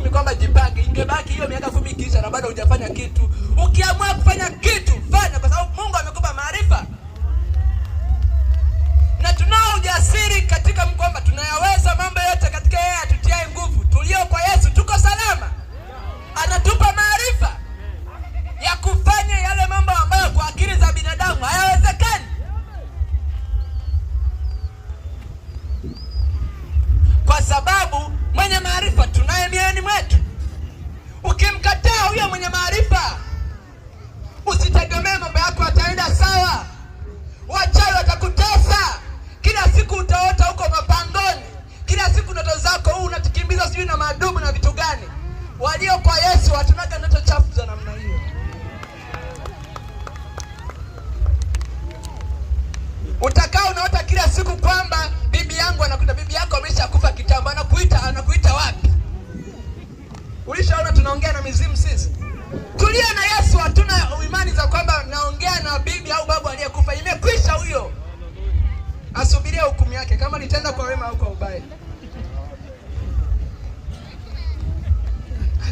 10 kwamba jipange. Ingebaki hiyo miaka 10 kisha na bado hujafanya kitu. Ukiamua kufanya kitu, fanya, kwa sababu Mungu amekupa maarifa. Na tunao ujasiri katika kwamba tunayaweza mambo yote katika yeye atutiaye nguvu. Tulio kwa Yesu tuko salama. Anatupa maarifa ya kufanya yale mambo ambayo kwa akili za binadamu hayawezekani. Kwa sababu mwenye maarifa tunaye mioyoni mwetu. Ukimkataa huyo mwenye maarifa, usitegemee mambo yako yataenda sawa. Wachawi watakutesa. Kila siku utaota huko mapangoni. Kila siku ndoto zako unatikimbiza sijui na madumu na vitu gani. Walio kwa Yesu hatunaga ndoto chafu za namna hiyo. Utakaa unaota kila siku kwamba bibi yangu anakuita. Bibi yako ameshakufa kitambo. Anakuita wapi? Ulishaona tunaongea na mizimu sisi? Tulio na Yesu hatuna imani za kwamba naongea na bibi au babu aliyekufa. Imekwisha huyo. Asubirie hukumu yake kama nitenda kwa wema au kwa ubaya.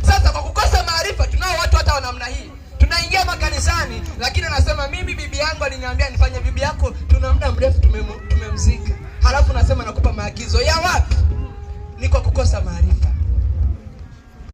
Sasa kwa kukosa maarifa tunao watu hata wa namna hii. Tunaingia makanisani lakini anasema mimi bibi yangu aliniambia nifanye. Bibi yako tuna muda mrefu tumemzika. Halafu nasema nakupa maagizo ya wapi? Ni kwa kukosa maarifa.